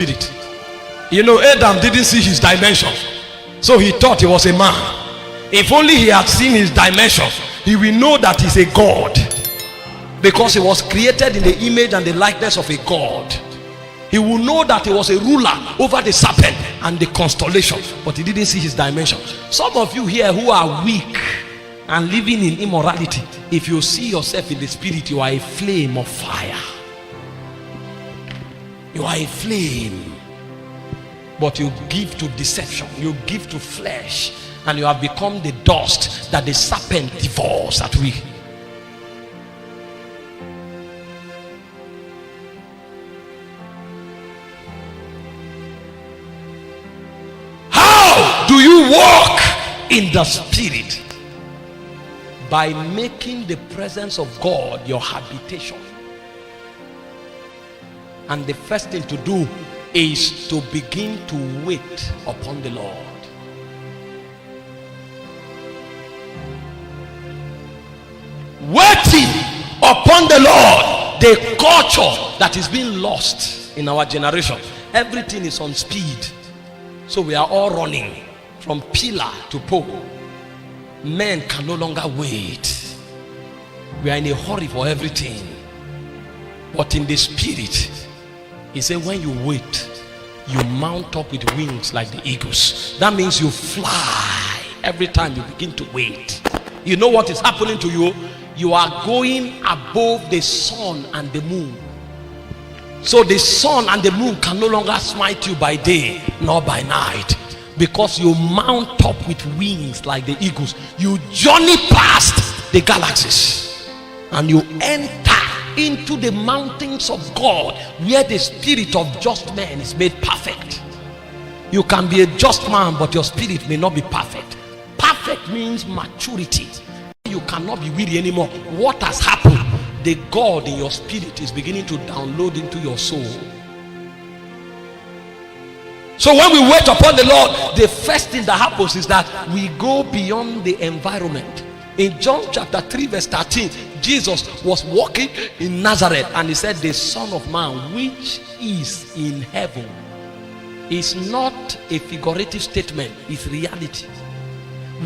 spirit. You know, Adam didn't see his dimension, so he thought he was a man. If only he had seen his dimension, he will know that he's a God, because he was created in the image and the likeness of a God. He will know that he was a ruler over the serpent and the constellation, but he didn't see his dimension. Some of you here who are weak and living in immorality, if you see yourself in the spirit, you are a flame of fire. You are a flame, but you give to deception, you give to flesh, and you have become the dust that the serpent devours at will. How do you walk in the spirit? By making the presence of God your habitation. And the first thing to do is to begin to wait upon the Lord. Waiting upon the Lord, the culture that is being lost in our generation. Everything is on speed, so we are all running from pillar to pole. Men can no longer wait. We are in a hurry for everything. But in the spirit, he said, when you wait, you mount up with wings like the eagles. That means you fly every time you begin to wait. You know what is happening to you? You are going above the sun and the moon. So the sun and the moon can no longer smite you by day nor by night, because you mount up with wings like the eagles. You journey past the galaxies and you enter into the mountains of God, where the spirit of just men is made perfect. You can be a just man, but your spirit may not be perfect. Perfect means maturity. You cannot be weary anymore. What has happened? The God in your spirit is beginning to download into your soul. So when we wait upon the Lord, the first thing that happens is that we go beyond the environment. In John chapter 3 verse 13, Jesus was walking in Nazareth and he said, the Son of Man which is in heaven is not a figurative statement, it's reality.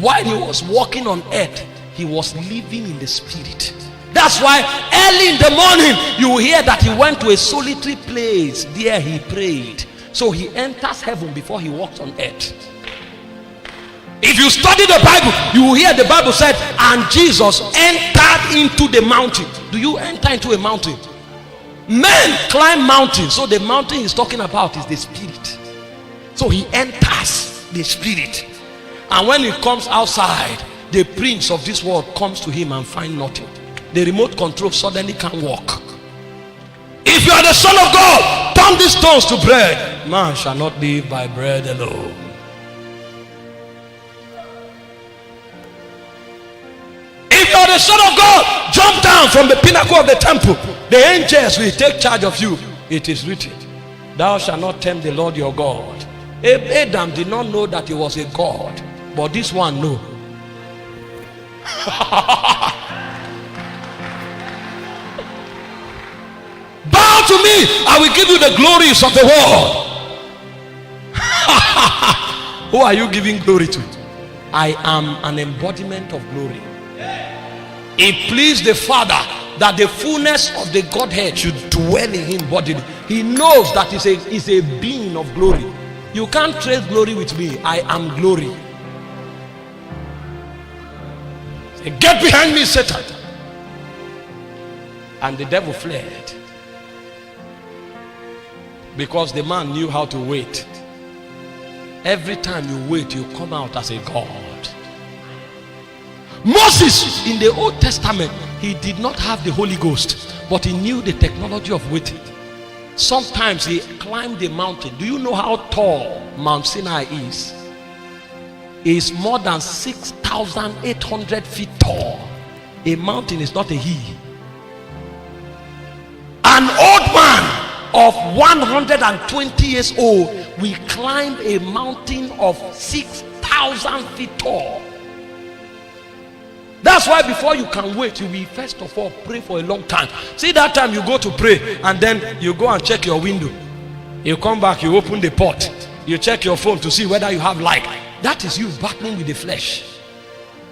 While he was walking on earth, he was living in the spirit. That's why early in the morning you will hear that he went to a solitary place. There he prayed. So he enters heaven before he walks on earth. If you study the Bible, you will hear the Bible said, and Jesus entered into the mountain. Do you enter into a mountain? Men climb mountains. So the mountain he's talking about is the spirit. So he enters the spirit. And when he comes outside, the prince of this world comes to him and finds nothing. The remote control suddenly can't walk. If you are the Son of God, turn these stones to bread. Man shall not live by bread alone. If you are the Son of God, jump down from the pinnacle of the temple. The angels will take charge of you. It is written, thou shalt not tempt the Lord your God. Adam did not know that he was a God, but this one knew. Bow to me, I will give you the glories of the world. Who are you giving glory to? I am an embodiment of glory. It pleased the Father that the fullness of the Godhead should dwell in him bodily. He knows that he's a being of glory. You can't trade glory with me. I am glory. Say, get behind me, Satan. And the devil fled, because the man knew how to wait. Every time you wait, you come out as a God. Moses in the Old Testament, he did not have the Holy Ghost, but he knew the technology of waiting. Sometimes he climbed a mountain. Do you know how tall Mount Sinai is? It's more than 6,800 feet tall. A mountain is not a hill. An old man of 120 years old will climb a mountain of 6,000 feet tall. That's why before you can wait, you will first of all pray for a long time. See, that time you go to pray and then you go and check your window. You come back, you open the pot, you check your phone to see whether you have light. That is you battling with the flesh.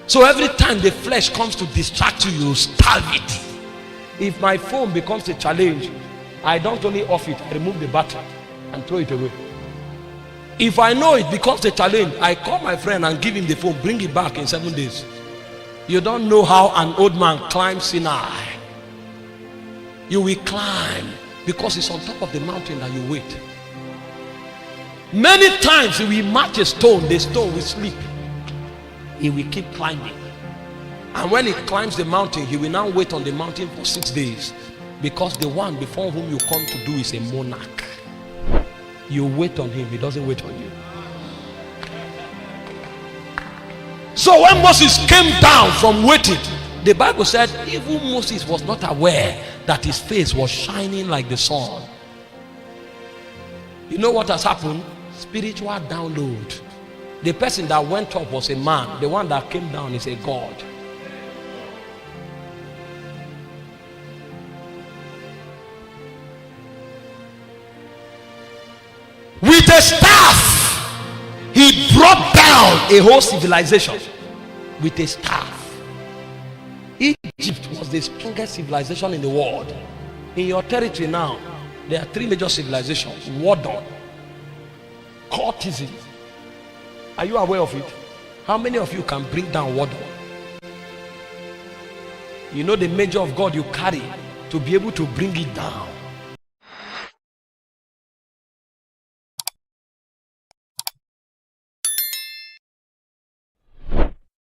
So every time the flesh comes to distract you, you starve it. If my phone becomes a challenge, I don't only off it, I remove the battery and throw it away. If I know it becomes a challenge, I call my friend and give him the phone, bring it back in 7 days. You don't know how an old man climbs Sinai. You will climb because it's on top of the mountain that you wait. Many times he will match a stone, the stone will sleep. He will keep climbing. And when he climbs the mountain, he will now wait on the mountain for 6 days. Because the one before whom you come to do is a monarch. You wait on him, he doesn't wait on you. So when Moses came down from waiting, the Bible said even Moses was not aware that his face was shining like the sun. You know what has happened? Spiritual download. The person that went up was a man. The one that came down is a God. With a staff, he brought down a whole civilization. With a staff. Egypt was the strongest civilization in the world. In your territory now, there are 3 major civilizations: Waddon, cultism. Are you aware of it? How many of you can bring down Waddon? You know the measure of God you carry to be able to bring it down.